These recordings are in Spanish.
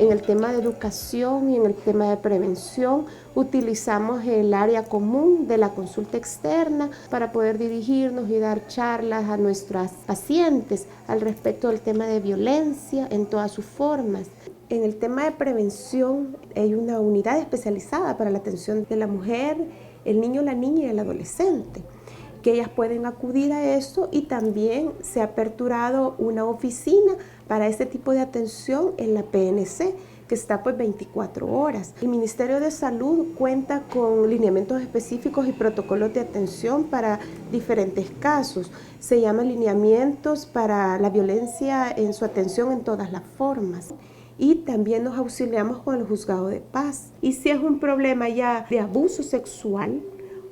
En el tema de educación y en el tema de prevención utilizamos el área común de la consulta externa para poder dirigirnos y dar charlas a nuestras pacientes al respecto del tema de violencia en todas sus formas. En el tema de prevención hay una unidad especializada para la atención de la mujer, el niño, la niña y el adolescente, que ellas pueden acudir a eso, y también se ha aperturado una oficina para este tipo de atención en la PNC, que está pues 24 horas. El Ministerio de Salud cuenta con lineamientos específicos y protocolos de atención para diferentes casos. Se llaman lineamientos para la violencia en su atención en todas las formas. Y también nos auxiliamos con el juzgado de paz. Y si es un problema ya de abuso sexual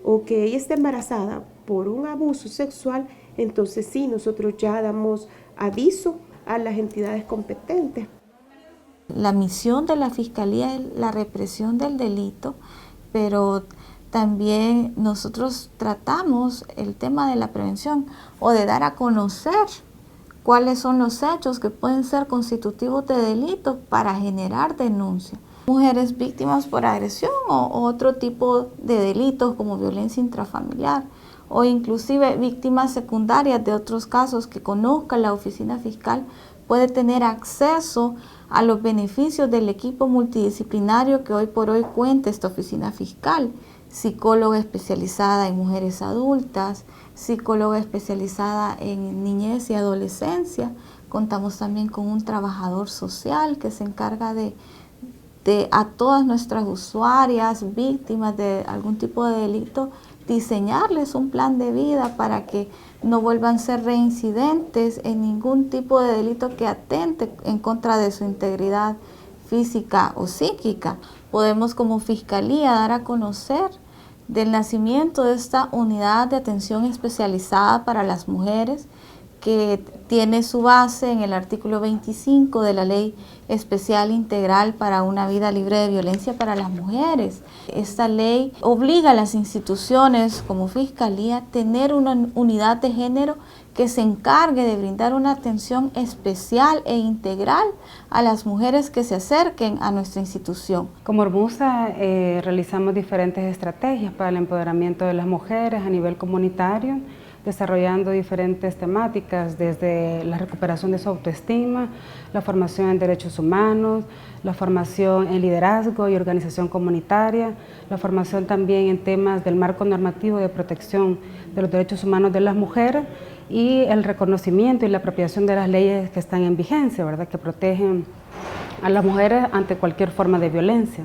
o que ella esté embarazada por un abuso sexual, entonces sí, nosotros ya damos aviso a las entidades competentes. La misión de la Fiscalía es la represión del delito, pero también nosotros tratamos el tema de la prevención o de dar a conocer cuáles son los hechos que pueden ser constitutivos de delito para generar denuncia. Mujeres víctimas por agresión o otro tipo de delitos como violencia intrafamiliar, o inclusive víctimas secundarias de otros casos que conozca la oficina fiscal, puede tener acceso a los beneficios del equipo multidisciplinario que hoy por hoy cuenta esta oficina fiscal. Psicóloga especializada en mujeres adultas, psicóloga especializada en niñez y adolescencia. Contamos también con un trabajador social que se encarga de a todas nuestras usuarias, víctimas de algún tipo de delito, diseñarles un plan de vida para que no vuelvan a ser reincidentes en ningún tipo de delito que atente en contra de su integridad física o psíquica. Podemos como Fiscalía dar a conocer del nacimiento de esta unidad de atención especializada para las mujeres, que tiene su base en el artículo 25 de la Ley Especial Integral para una Vida Libre de Violencia para las Mujeres. Esta ley obliga a las instituciones como Fiscalía a tener una unidad de género que se encargue de brindar una atención especial e integral a las mujeres que se acerquen a nuestra institución. Como Hermusa realizamos diferentes estrategias para el empoderamiento de las mujeres a nivel comunitario, desarrollando diferentes temáticas desde la recuperación de su autoestima, la formación en derechos humanos, la formación en liderazgo y organización comunitaria, la formación también en temas del marco normativo de protección de los derechos humanos de las mujeres y el reconocimiento y la apropiación de las leyes que están en vigencia, ¿verdad?, que protegen a las mujeres ante cualquier forma de violencia,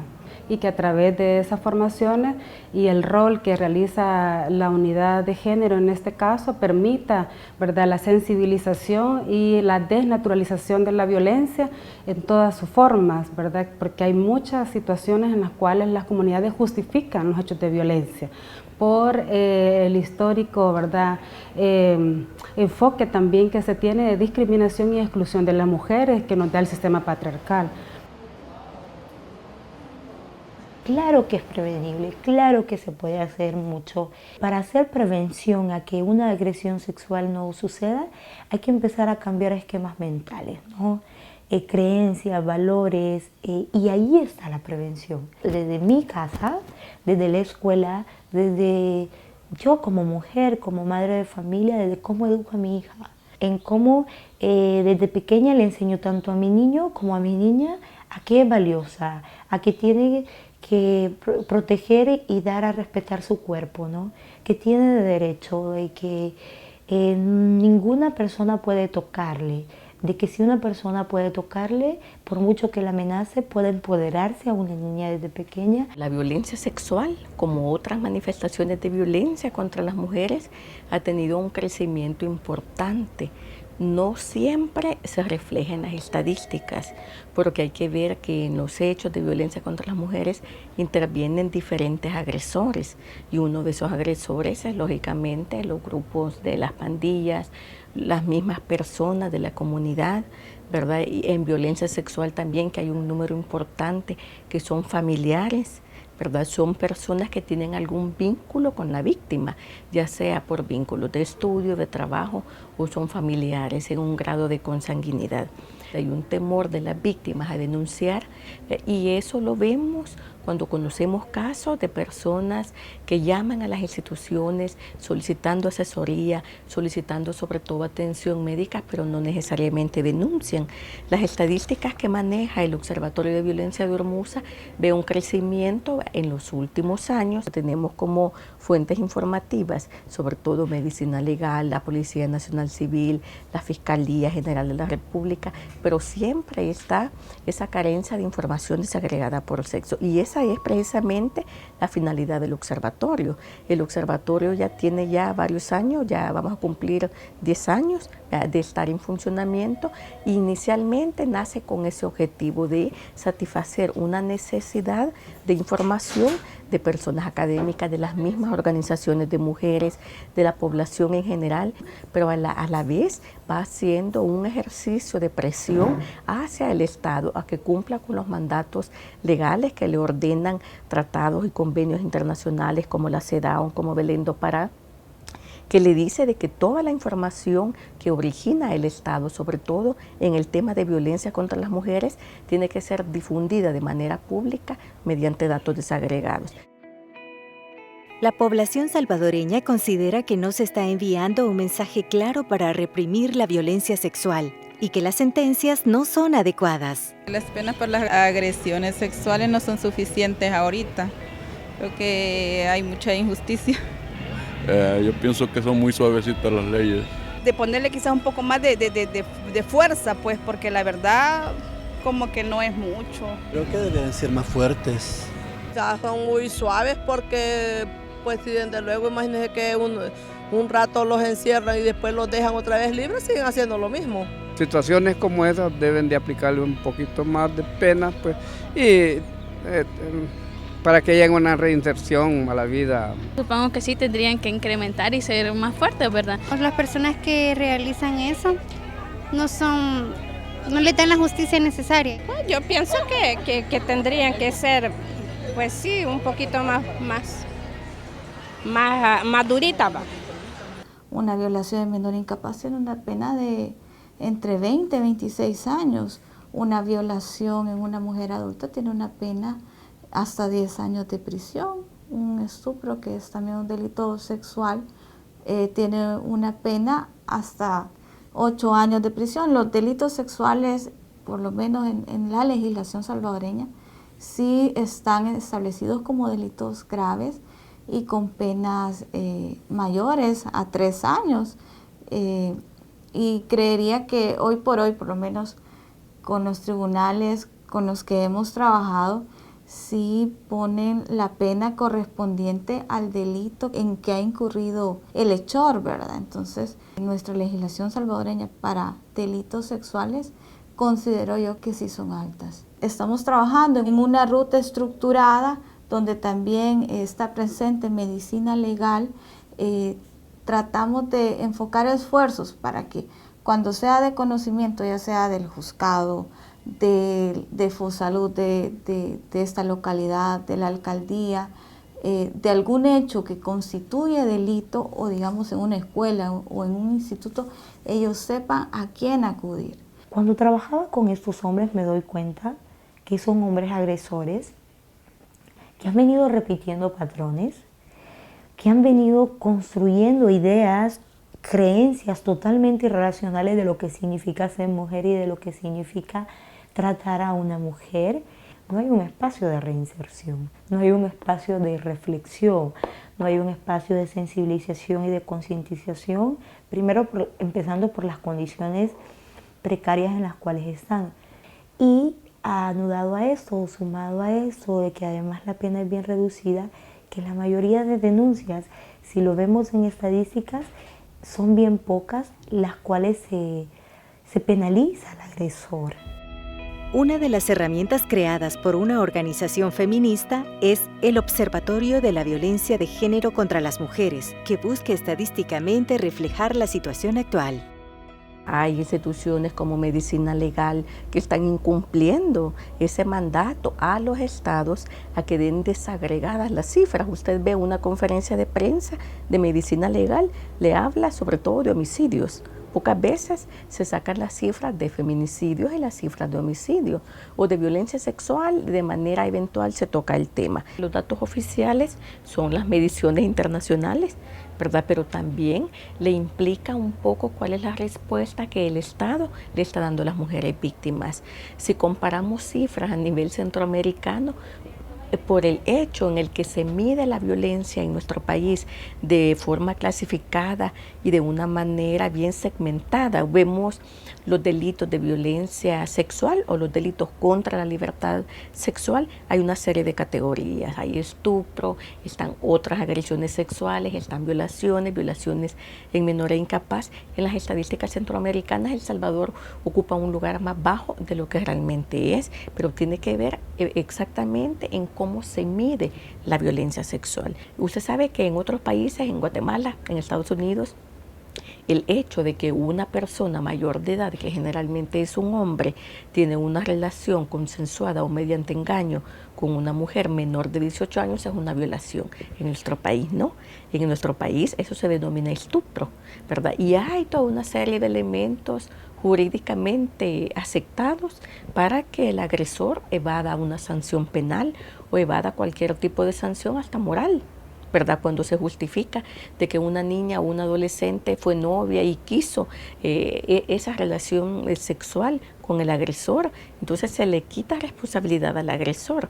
y que a través de esas formaciones y el rol que realiza la unidad de género en este caso permita, ¿verdad?, la sensibilización y la desnaturalización de la violencia en todas sus formas, ¿verdad?, porque hay muchas situaciones en las cuales las comunidades justifican los hechos de violencia por el histórico, ¿verdad?, enfoque también que se tiene de discriminación y exclusión de las mujeres que nos da el sistema patriarcal. Claro que es prevenible, claro que se puede hacer mucho. Para hacer prevención a que una agresión sexual no suceda, hay que empezar a cambiar esquemas mentales, ¿no? Creencias, valores, y ahí está la prevención. Desde mi casa, desde la escuela, desde yo como mujer, como madre de familia, desde cómo educo a mi hija, en cómo desde pequeña le enseño tanto a mi niño como a mi niña a qué es valiosa, a que tiene que proteger y dar a respetar su cuerpo, ¿no?, que tiene derecho, de que ninguna persona puede tocarle, de que si una persona puede tocarle, por mucho que la amenace, puede empoderarse a una niña desde pequeña. La violencia sexual, como otras manifestaciones de violencia contra las mujeres, ha tenido un crecimiento importante. No siempre se refleja en las estadísticas, porque hay que ver que en los hechos de violencia contra las mujeres intervienen diferentes agresores, y uno de esos agresores es lógicamente los grupos de las pandillas, las mismas personas de la comunidad, ¿verdad? Y en violencia sexual también, que hay un número importante que son familiares ¿verdad? Son personas que tienen algún vínculo con la víctima, ya sea por vínculos de estudio, de trabajo o son familiares en un grado de consanguinidad. Hay un temor de las víctimas a denunciar y eso lo vemos cuando conocemos casos de personas que llaman a las instituciones solicitando asesoría, solicitando sobre todo atención médica, pero no necesariamente denuncian. Las estadísticas que maneja el Observatorio de Violencia de Ormuzza ve un crecimiento en los últimos años. Tenemos como fuentes informativas, sobre todo Medicina Legal, la Policía Nacional Civil, la Fiscalía General de la República, pero siempre está esa carencia de información desagregada por sexo. Y esa es precisamente la finalidad del observatorio. El observatorio ya tiene varios años, ya vamos a cumplir 10 años de estar en funcionamiento. Inicialmente nace con ese objetivo de satisfacer una necesidad de información de personas académicas, de las mismas organizaciones de mujeres, de la población en general, pero a la vez va haciendo un ejercicio de presión hacia el Estado a que cumpla con los mandatos legales que le ordenan tratados y convenios internacionales como la CEDAW, como Belén do Pará, que le dice de que toda la información que origina el Estado, sobre todo en el tema de violencia contra las mujeres, tiene que ser difundida de manera pública mediante datos desagregados. La población salvadoreña considera que no se está enviando un mensaje claro para reprimir la violencia sexual y que las sentencias no son adecuadas. Las penas por las agresiones sexuales no son suficientes ahorita. Creo que hay mucha injusticia. Yo pienso que son muy suavecitas las leyes. De ponerle quizás un poco más de fuerza, pues, porque la verdad como que no es mucho. Creo que deberían ser más fuertes. Ya son muy suaves porque, pues, si desde luego imagínense que un rato los encierran y después los dejan otra vez libres, siguen haciendo lo mismo. Situaciones como esas deben de aplicarle un poquito más de pena, pues, y para que haya una reinserción a la vida. Supongo que sí tendrían que incrementar y ser más fuertes, ¿verdad? Las personas que realizan eso no le dan la justicia necesaria. Yo pienso que tendrían que ser, pues sí, un poquito más durita. Una violación de menor incapaz tiene una pena de entre 20 y 26 años. Una violación en una mujer adulta tiene una pena hasta 10 años de prisión. Un estupro, que es también un delito sexual, tiene una pena hasta 8 años de prisión. Los delitos sexuales, por lo menos en la legislación salvadoreña, sí están establecidos como delitos graves y con penas mayores a 3 años. Y creería que hoy por hoy, por lo menos con los tribunales con los que hemos trabajado, sí ponen la pena correspondiente al delito en que ha incurrido el hechor, ¿verdad? Entonces, nuestra legislación salvadoreña para delitos sexuales considero yo que sí son altas. Estamos trabajando en una ruta estructurada donde también está presente medicina legal. Tratamos de enfocar esfuerzos para que cuando sea de conocimiento, ya sea del juzgado, de FOSalud, de esta localidad, de la alcaldía, de algún hecho que constituye delito, o digamos en una escuela o en un instituto, ellos sepan a quién acudir. Cuando trabajaba con estos hombres me doy cuenta que son hombres agresores, que han venido repitiendo patrones, que han venido construyendo ideas, creencias totalmente irracionales de lo que significa ser mujer y de lo que significa tratar a una mujer. No hay un espacio de reinserción, no hay un espacio de reflexión, no hay un espacio de sensibilización y de concientización, primero empezando por las condiciones precarias en las cuales están. Y anudado a esto, sumado a esto, de que además la pena es bien reducida, que la mayoría de denuncias, si lo vemos en estadísticas, son bien pocas las cuales se penaliza al agresor. Una de las herramientas creadas por una organización feminista es el Observatorio de la Violencia de Género contra las Mujeres, que busca estadísticamente reflejar la situación actual. Hay instituciones como Medicina Legal que están incumpliendo ese mandato a los estados a que den desagregadas las cifras. Usted ve una conferencia de prensa de Medicina Legal, le habla sobre todo de homicidios. Pocas veces se sacan las cifras de feminicidios y las cifras de homicidio o de violencia sexual, de manera eventual se toca el tema. Los datos oficiales son las mediciones internacionales, ¿verdad? Pero también le implica un poco cuál es la respuesta que el Estado le está dando a las mujeres víctimas. Si comparamos cifras a nivel centroamericano, por el hecho en el que se mide la violencia en nuestro país de forma clasificada y de una manera bien segmentada, vemos los delitos de violencia sexual o los delitos contra la libertad sexual. Hay una serie de categorías, hay estupro, están otras agresiones sexuales, están violaciones en menor e incapaz. En las estadísticas centroamericanas, El Salvador ocupa un lugar más bajo de lo que realmente es, pero tiene que ver exactamente en cómo se mide la violencia sexual. Usted sabe que en otros países, en Guatemala, en Estados Unidos, el hecho de que una persona mayor de edad, que generalmente es un hombre, tiene una relación consensuada o mediante engaño con una mujer menor de 18 años es una violación. En nuestro país no. En nuestro país eso se denomina estupro, ¿verdad? Y hay toda una serie de elementos jurídicamente aceptados para que el agresor evada una sanción penal o evada cualquier tipo de sanción, hasta moral, ¿verdad? Cuando se justifica de que una niña o un adolescente fue novia y quiso esa relación sexual con el agresor, entonces se le quita responsabilidad al agresor.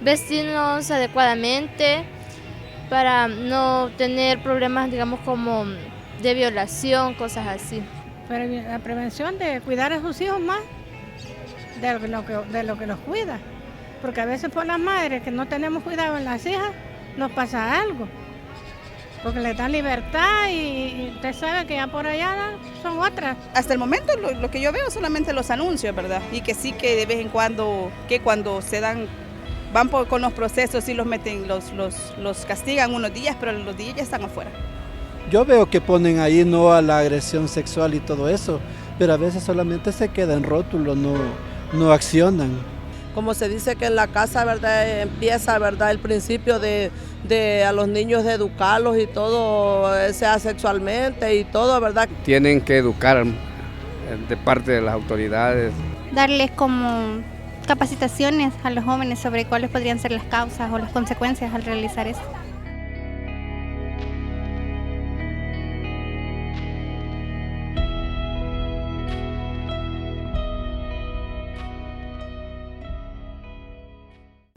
Vestirnos adecuadamente para no tener problemas, digamos, como de violación, cosas así. La prevención de cuidar a sus hijos más de lo que los cuida, porque a veces por las madres que no tenemos cuidado en las hijas, nos pasa algo, porque les dan libertad y usted sabe que ya por allá son otras. Hasta el momento lo que yo veo solamente los anuncios, ¿verdad? Y que sí que de vez en cuando, que cuando se dan, van con los procesos y los meten, los castigan unos días, pero los días ya están afuera. Yo veo que ponen ahí no a la agresión sexual y todo eso, pero a veces solamente se queda en rótulo, no accionan. Como se dice que en la casa, ¿verdad?, empieza, ¿verdad?, el principio de a los niños de educarlos y todo, sea sexualmente y todo, ¿verdad? Tienen que educar de parte de las autoridades. Darles como capacitaciones a los jóvenes sobre cuáles podrían ser las causas o las consecuencias al realizar eso.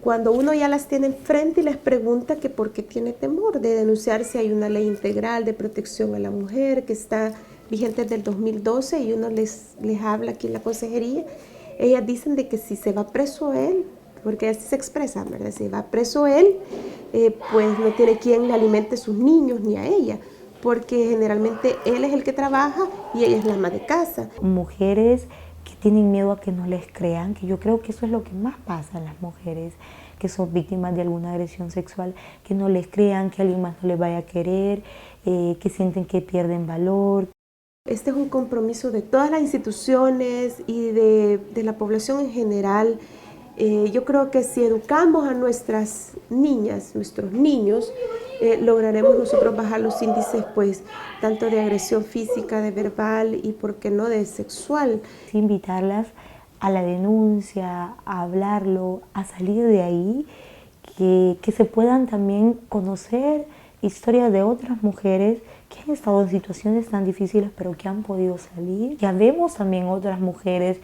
Cuando uno ya las tiene enfrente y les pregunta que por qué tiene temor de denunciar, si hay una ley integral de protección a la mujer que está vigente desde el 2012 y uno les habla aquí en la consejería, ellas dicen de que si se va preso él, porque así se expresa, ¿verdad? Si va preso él, pues no tiene quien le alimente a sus niños ni a ella, porque generalmente él es el que trabaja y ella es la ama de casa. Mujeres que tienen miedo a que no les crean, que yo creo que eso es lo que más pasa en las mujeres que son víctimas de alguna agresión sexual, que no les crean, que alguien más no les vaya a querer, que sienten que pierden valor. Este es un compromiso de todas las instituciones y de la población en general. Yo creo que si educamos a nuestras niñas, nuestros niños, lograremos nosotros bajar los índices, pues, tanto de agresión física, de verbal y, por qué no, de sexual. Invitarlas a la denuncia, a hablarlo, a salir de ahí, que se puedan también conocer historias de otras mujeres que han estado en situaciones tan difíciles pero que han podido salir. Ya vemos también otras mujeres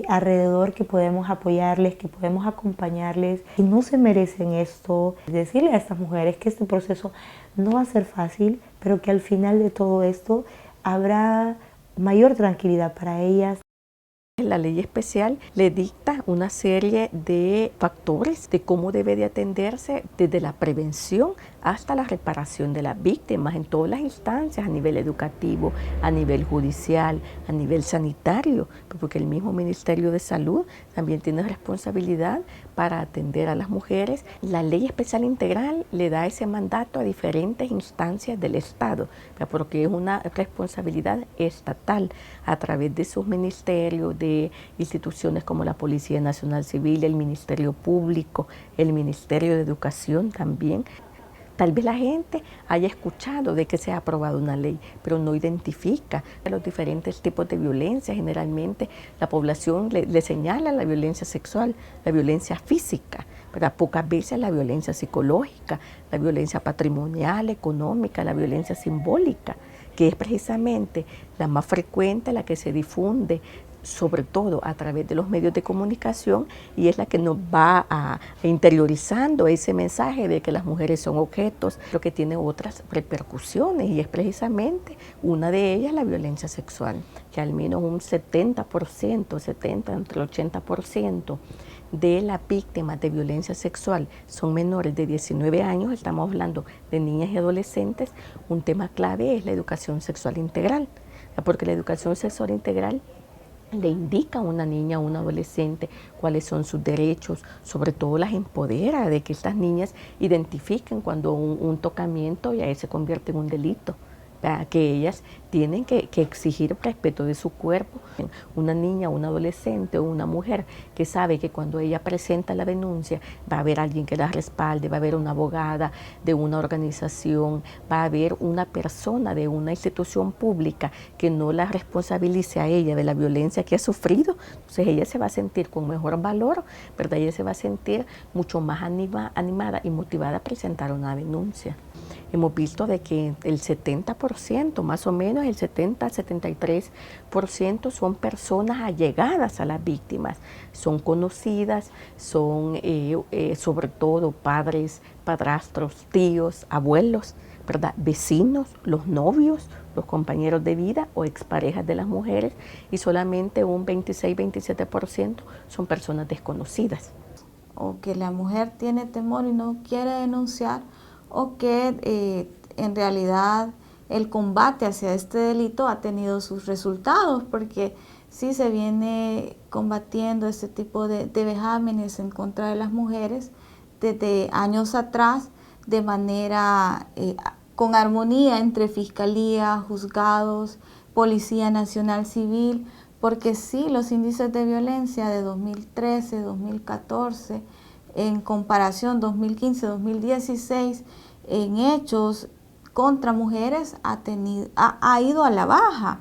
alrededor que podemos apoyarles, que podemos acompañarles, que no se merecen esto. Decirle a estas mujeres que este proceso no va a ser fácil, pero que al final de todo esto habrá mayor tranquilidad para ellas. La ley especial le dicta una serie de factores de cómo debe de atenderse desde la prevención hasta la reparación de las víctimas en todas las instancias, a nivel educativo, a nivel judicial, a nivel sanitario, porque el mismo Ministerio de Salud también tiene responsabilidad para atender a las mujeres. La ley especial integral le da ese mandato a diferentes instancias del Estado, porque es una responsabilidad estatal a través de sus ministerios, de instituciones como la Policía Nacional Civil, el Ministerio Público, el Ministerio de Educación también. Tal vez la gente haya escuchado de que se ha aprobado una ley, pero no identifica los diferentes tipos de violencia. Generalmente la población le señala la violencia sexual, la violencia física, ¿verdad? Pocas veces la violencia psicológica, la violencia patrimonial, económica, la violencia simbólica, que es precisamente la más frecuente, la que se difunde sobre todo a través de los medios de comunicación, y es la que nos va a interiorizando ese mensaje de que las mujeres son objetos, pero que tiene otras repercusiones, y es precisamente una de ellas la violencia sexual, que al menos un 70%, entre el 80% de las víctimas de violencia sexual son menores de 19 años, estamos hablando de niñas y adolescentes. Un tema clave es la educación sexual integral, porque la educación sexual integral le indica a una niña o un adolescente cuáles son sus derechos, sobre todo las empodera de que estas niñas identifiquen cuando un tocamiento ya se convierte en un delito, ¿verdad? Que ellas tienen que exigir respeto de su cuerpo. Una niña, un adolescente o una mujer que sabe que cuando ella presenta la denuncia va a haber alguien que la respalde, va a haber una abogada de una organización, va a haber una persona de una institución pública que no la responsabilice a ella de la violencia que ha sufrido, entonces ella se va a sentir con mejor valor, ¿verdad? Ella se va a sentir mucho más animada y motivada a presentar una denuncia. Hemos visto de que el 70%, más o menos el 70-73% son personas allegadas a las víctimas, son conocidas, son sobre todo padres, padrastros, tíos, abuelos, ¿verdad? Vecinos, los novios, los compañeros de vida o exparejas de las mujeres, y solamente un 26-27% son personas desconocidas. O que la mujer tiene temor y no quiere denunciar, o que en realidad el combate hacia este delito ha tenido sus resultados, porque sí se viene combatiendo este tipo de vejámenes en contra de las mujeres desde años atrás, de manera con armonía entre Fiscalía, juzgados, Policía Nacional Civil, porque sí, los índices de violencia de 2013, 2014, en comparación 2015-2016, en hechos contra mujeres ha ido a la baja.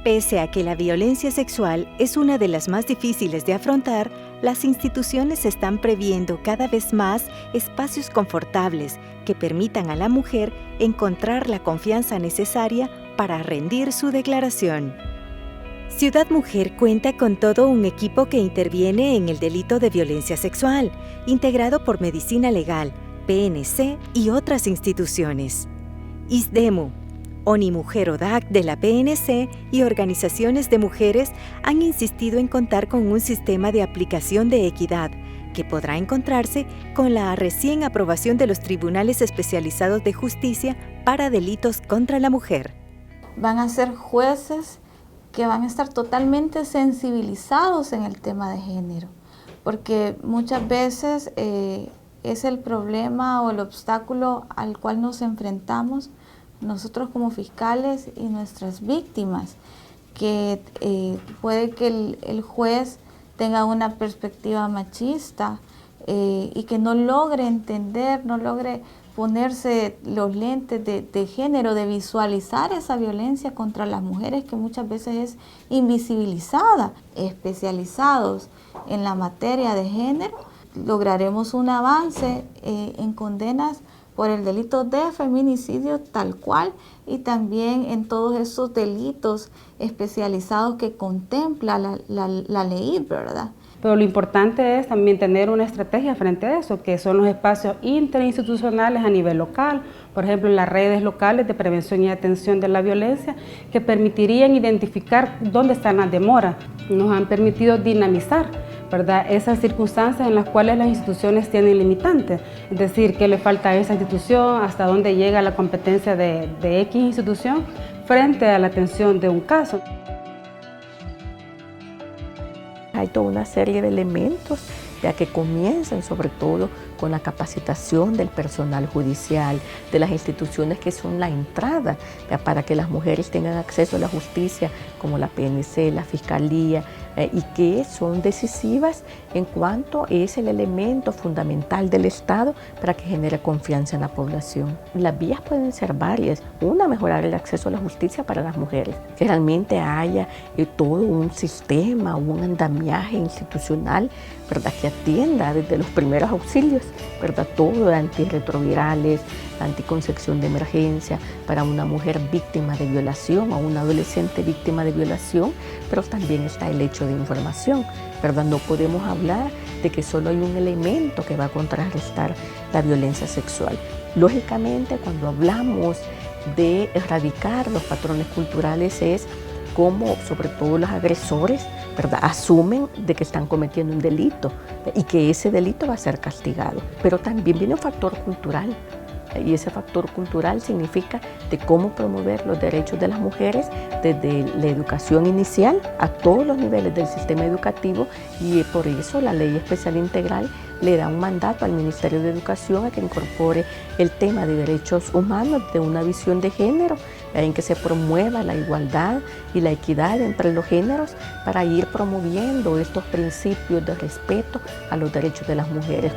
Pese a que la violencia sexual es una de las más difíciles de afrontar, las instituciones están previendo cada vez más espacios confortables que permitan a la mujer encontrar la confianza necesaria para rendir su declaración. Ciudad Mujer cuenta con todo un equipo que interviene en el delito de violencia sexual, integrado por Medicina Legal, PNC y otras instituciones. ISDEMU, ONIMUJER ODAC de la PNC y organizaciones de mujeres han insistido en contar con un sistema de aplicación de equidad que podrá encontrarse con la recién aprobación de los Tribunales Especializados de Justicia para Delitos contra la Mujer. Van a ser jueces que van a estar totalmente sensibilizados en el tema de género, porque muchas veces es el problema o el obstáculo al cual nos enfrentamos nosotros como fiscales y nuestras víctimas, que puede que el juez tenga una perspectiva machista y que no logre entender, no logre ponerse los lentes de género, de visualizar esa violencia contra las mujeres que muchas veces es invisibilizada. Especializados en la materia de género, lograremos un avance en condenas por el delito de feminicidio tal cual, y también en todos esos delitos especializados que contempla la ley, ¿verdad? Pero lo importante es también tener una estrategia frente a eso, que son los espacios interinstitucionales a nivel local, por ejemplo, las redes locales de prevención y atención de la violencia, que permitirían identificar dónde están las demoras. Nos han permitido dinamizar, ¿verdad?, esas circunstancias en las cuales las instituciones tienen limitantes, es decir, qué le falta a esa institución, hasta dónde llega la competencia de X institución frente a la atención de un caso. Hay toda una serie de elementos ya que comienzan sobre todo con la capacitación del personal judicial, de las instituciones que son la entrada para que las mujeres tengan acceso a la justicia, como la PNC, la Fiscalía, y que son decisivas en cuanto es el elemento fundamental del Estado para que genere confianza en la población. Las vías pueden ser varias. Una, mejorar el acceso a la justicia para las mujeres, que realmente haya todo un sistema, un andamiaje institucional, ¿verdad?, que atienda desde los primeros auxilios, ¿verdad?, todo de antirretrovirales, anticoncepción de emergencia para una mujer víctima de violación o una adolescente víctima de violación, pero también está el hecho de información, ¿verdad? No podemos hablar de que solo hay un elemento que va a contrarrestar la violencia sexual. Lógicamente, cuando hablamos de erradicar los patrones culturales es cómo, sobre todo los agresores, ¿verdad?, asumen de que están cometiendo un delito y que ese delito va a ser castigado. Pero también viene un factor cultural, y ese factor cultural significa de cómo promover los derechos de las mujeres desde la educación inicial a todos los niveles del sistema educativo, y por eso la Ley Especial Integral le da un mandato al Ministerio de Educación a que incorpore el tema de derechos humanos de una visión de género, en que se promueva la igualdad y la equidad entre los géneros para ir promoviendo estos principios de respeto a los derechos de las mujeres.